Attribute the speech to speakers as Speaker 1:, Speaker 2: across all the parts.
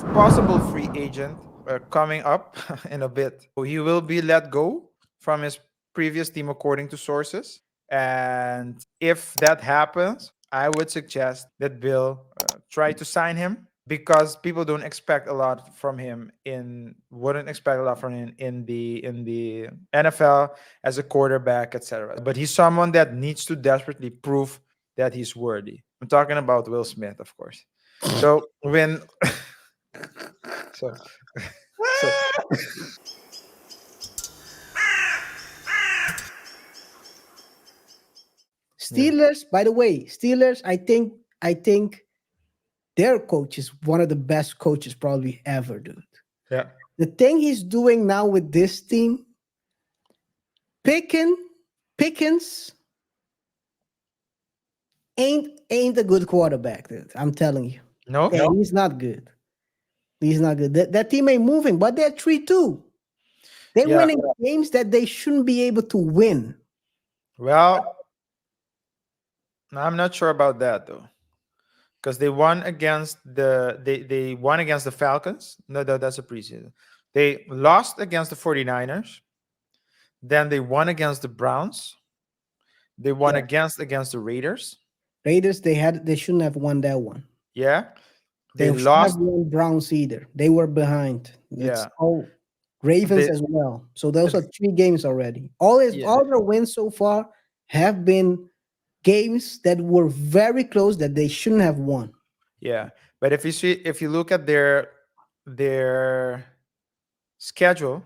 Speaker 1: possible free agent coming up in a bit. So he will be let go from his previous team, according to sources. And if that happens, I would suggest that Bill try to sign him, because people don't expect a lot from him in wouldn't expect a lot from him in the NFL as a quarterback, etc. But he's someone that needs to desperately prove that he's worthy. I'm talking about Will Smith, of course. So when so so yeah.
Speaker 2: Steelers, by the way, Steelers, I think their coach is one of the best coaches probably ever, dude.
Speaker 1: Yeah.
Speaker 2: The thing he's doing now with this team, Pickin, Pickens ain't a good quarterback, dude. I'm telling you.
Speaker 1: No?
Speaker 2: Yeah, he's not good. He's not good. That team ain't moving, but they're 3-2. They're
Speaker 1: Yeah.
Speaker 2: winning games that they shouldn't be able to win.
Speaker 1: Well, I'm not sure about that though. Because they won against the Falcons. No, that's a preseason. They lost against the 49ers. Then they won against the Browns. They won
Speaker 2: Yeah.
Speaker 1: against the Raiders.
Speaker 2: Raiders, they shouldn't have won that one.
Speaker 1: Yeah.
Speaker 2: They
Speaker 1: They
Speaker 2: shouldn't have
Speaker 1: lost.
Speaker 2: won Browns either. They were behind. That's
Speaker 1: Yeah.
Speaker 2: all. Ravens
Speaker 1: They
Speaker 2: as well. So those are 3 games already. All
Speaker 1: yeah.
Speaker 2: their wins so far have been games that were very close that they shouldn't have won.
Speaker 1: Yeah. But if you look at their schedule,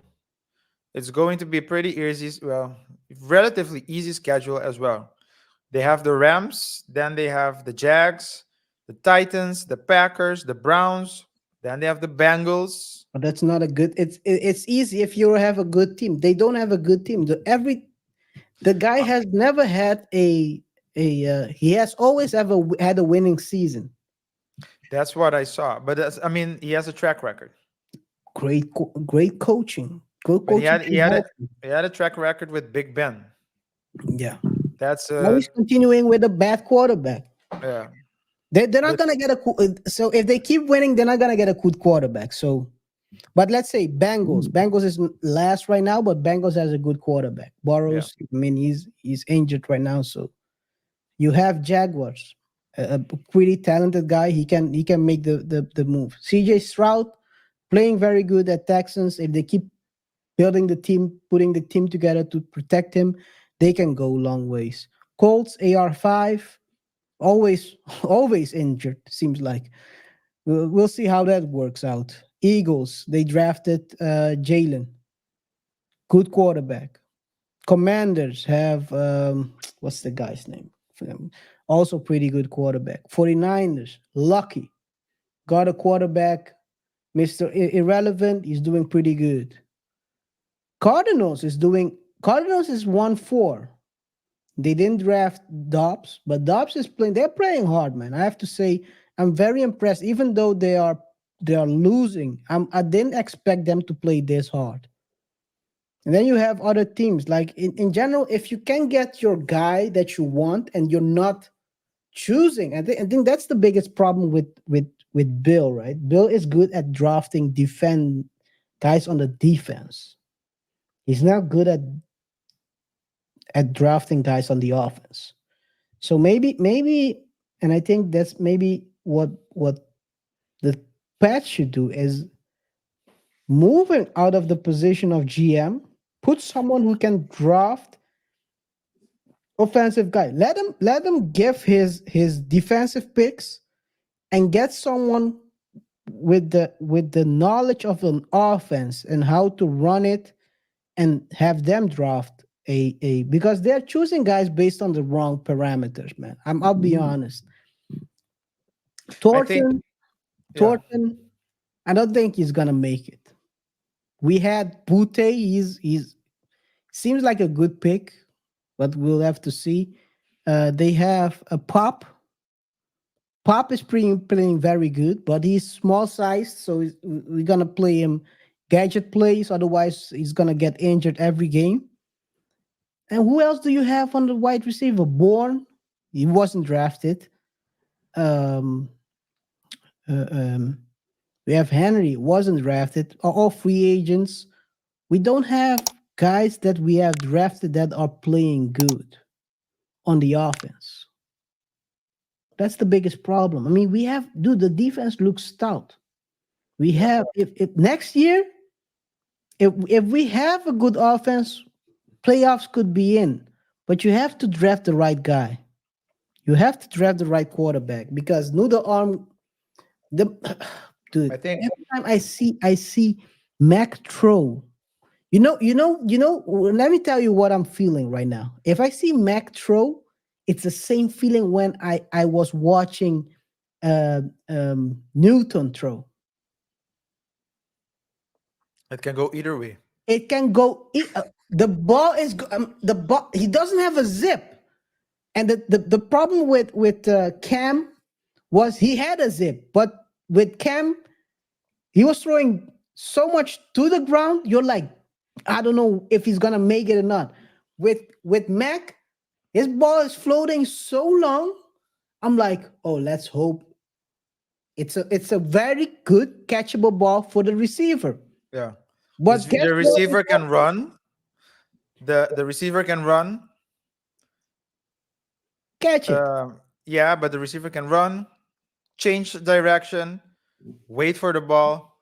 Speaker 1: it's going to be pretty easy. Well, relatively easy schedule as well. They have the Rams, then they have the Jags, the Titans, the Packers, the Browns, then they have the Bengals.
Speaker 2: But that's not a good. It's easy if you have a good team. They don't have a good team. The guy has never had he has always ever had a winning season.
Speaker 1: That's what I saw. But I mean, he has a track record.
Speaker 2: Great coaching. Good
Speaker 1: But he
Speaker 2: coaching
Speaker 1: had he
Speaker 2: can
Speaker 1: had a
Speaker 2: help you.
Speaker 1: he had a track record with Big Ben.
Speaker 2: Yeah.
Speaker 1: That's
Speaker 2: Now he's continuing with a bad quarterback.
Speaker 1: yeah.
Speaker 2: They're not
Speaker 1: But
Speaker 2: gonna get so if they keep winning, they're not gonna get a good quarterback. So, but let's say Bengals. Bengals is last right now, but Bengals has a good quarterback.
Speaker 1: yeah.
Speaker 2: Burrows. I mean, he's injured right now. So you have Jaguars, a pretty talented guy. He can make the move. CJ Stroud playing very good at Texans. If they keep building the team, putting the team together to protect him, they can go long ways. Colts AR5 always always injured, seems like. We'll see how that works out. Eagles, they drafted Jalen, good quarterback. Commanders have what's the guy's name for them, also pretty good quarterback. 49ers, lucky, got a quarterback. Mr. Irrelevant, he's doing pretty good. Cardinals is 1-4. They didn't draft Dobbs, but Dobbs is playing. They're playing hard, man. I have to say, I'm very impressed. Even though they are losing, I didn't expect them to play this hard. And then you have other teams. Like in general, if you can get your guy that you want and you're not choosing, I think that's the biggest problem with Bill, right? Bill is good at drafting defend guys on the defense. He's not good at drafting guys on the offense. So maybe, and I think that's maybe what the Pats should do is moving out of the position of GM, put someone who can draft offensive guy. Let him give his defensive picks and get someone with the knowledge of an offense and how to run it and have them draft a because they're choosing guys based on the wrong parameters, man. I'll be honest.
Speaker 1: I think
Speaker 2: Thornton,
Speaker 1: yeah.
Speaker 2: Thornton, I don't think he's gonna make it. We had Butte. He's seems like a good pick, but we'll have to see. They have a Pop. Pop is playing very good, but he's small sized, so we're gonna play him gadget plays. Otherwise, he's gonna get injured every game. And who else do you have on the wide receiver? Bourne. He wasn't drafted. Um, uh, um, We have Henry, wasn't drafted, are all free agents. We don't have guys that we have drafted that are playing good on the offense. That's the biggest problem. I mean, we have, dude, the defense looks stout. We
Speaker 1: Yeah.
Speaker 2: have, if next year, if we have a good offense, playoffs could be in. But you have to draft the right guy. You have to draft the right quarterback because Noodle Arm, the
Speaker 1: I
Speaker 2: dude.
Speaker 1: think
Speaker 2: Every time I see Mac throw, Let me tell you what I'm feeling right now. If I see Mac throw, it's the same feeling when I was watching uh, Newton throw.
Speaker 1: it can go either way.
Speaker 2: It can go. The ball is the ball. He doesn't have a zip, and the problem with Cam was he had a zip, but with Cam he was throwing so much to the ground. You're like, I don't know if he's gonna make it or not. With Mac, his ball is floating so long. I'm like, oh, let's hope it's a very good catchable ball for the receiver.
Speaker 1: Yeah.
Speaker 2: But guess
Speaker 1: The
Speaker 2: what?
Speaker 1: receiver can run. The receiver can run.
Speaker 2: Catch it,
Speaker 1: Yeah, but the receiver can run, change direction, wait for the ball,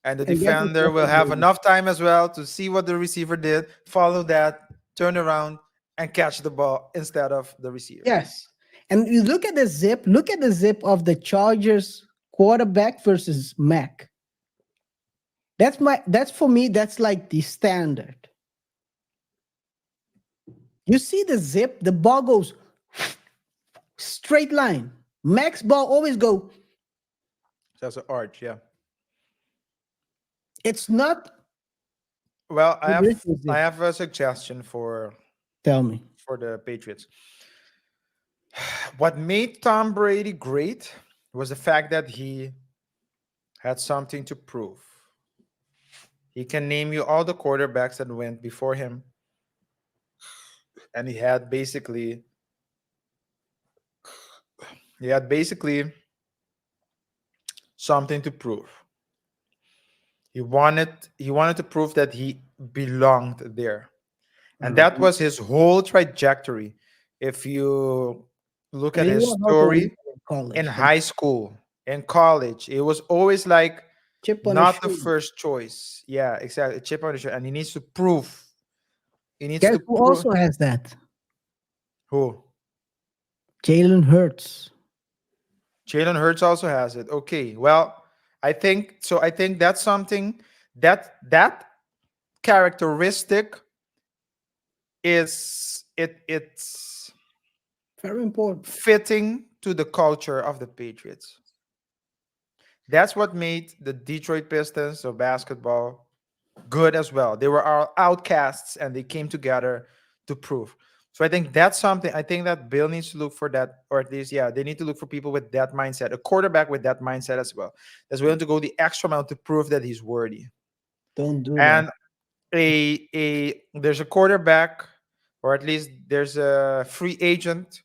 Speaker 1: and the
Speaker 2: and guess what?
Speaker 1: defender will have enough time as well to see what the receiver did, follow that, turn around, and catch the ball instead of the receiver.
Speaker 2: Yes. And you look at the zip. Look at the zip of the Chargers quarterback versus Mac. That's for me. That's like the standard. You see the zip, the ball goes straight line. Max ball always go.
Speaker 1: That's an arch, yeah.
Speaker 2: It's not
Speaker 1: Well,
Speaker 2: the vertical
Speaker 1: I
Speaker 2: zip.
Speaker 1: have a suggestion
Speaker 2: Tell me.
Speaker 1: for the Patriots. What made Tom Brady great was the fact that he had something to prove. He can name you all the quarterbacks that went before him, and he had basically something to prove. He wanted to prove that he belonged there. And that
Speaker 2: Mhm.
Speaker 1: was his whole trajectory. If you look at
Speaker 2: And he
Speaker 1: his
Speaker 2: was also winning
Speaker 1: story
Speaker 2: in
Speaker 1: in
Speaker 2: college.
Speaker 1: high school, in college, it was always like
Speaker 2: Chip on his
Speaker 1: not the
Speaker 2: shoulder.
Speaker 1: first choice. Yeah, exactly. Chip on the shoulder. And he needs to prove. He needs
Speaker 2: Guess
Speaker 1: to
Speaker 2: who
Speaker 1: prove
Speaker 2: also has that?
Speaker 1: who?
Speaker 2: Jalen Hurts.
Speaker 1: Jalen Hurts also has it. Okay. Well, I think so. I think that's something that characteristic it's
Speaker 2: Very important.
Speaker 1: fitting to the culture of the Patriots. That's what made the Detroit Pistons of basketball good as well. They were our outcasts and they came together to prove. So I think that's something I think that Bill needs to look for that, or at least, yeah, they need to look for people with that mindset, a quarterback with that mindset as well, that's willing to go the extra mile to prove that he's worthy.
Speaker 2: Don't do that.
Speaker 1: And a there's a quarterback, or at least there's a free agent,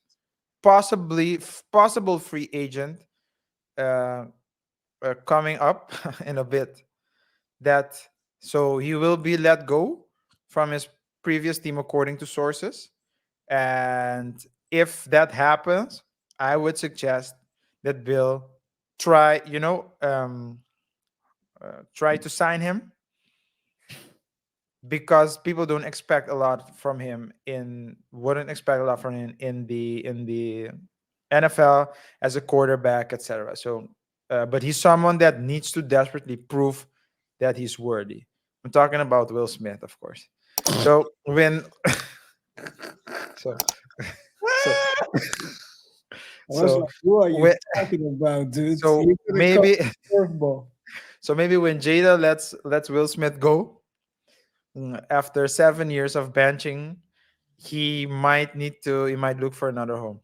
Speaker 1: possible free agent uh, coming up in a bit, that so he will be let go from his previous team according to sources. And if that happens, I would suggest that Bill try, try to sign him, because people don't expect a lot from him in wouldn't expect a lot from him in the NFL as a quarterback, etc. So, but he's someone that needs to desperately prove that he's worthy. I'm talking about Will Smith, of course. So when so so
Speaker 2: I was
Speaker 1: so
Speaker 2: like, who are you
Speaker 1: when,
Speaker 2: talking about, dude?
Speaker 1: so
Speaker 2: You could have called
Speaker 1: maybe
Speaker 2: curveball.
Speaker 1: so maybe when Jada lets Will Smith go, after 7 years of benching, he might look for another home.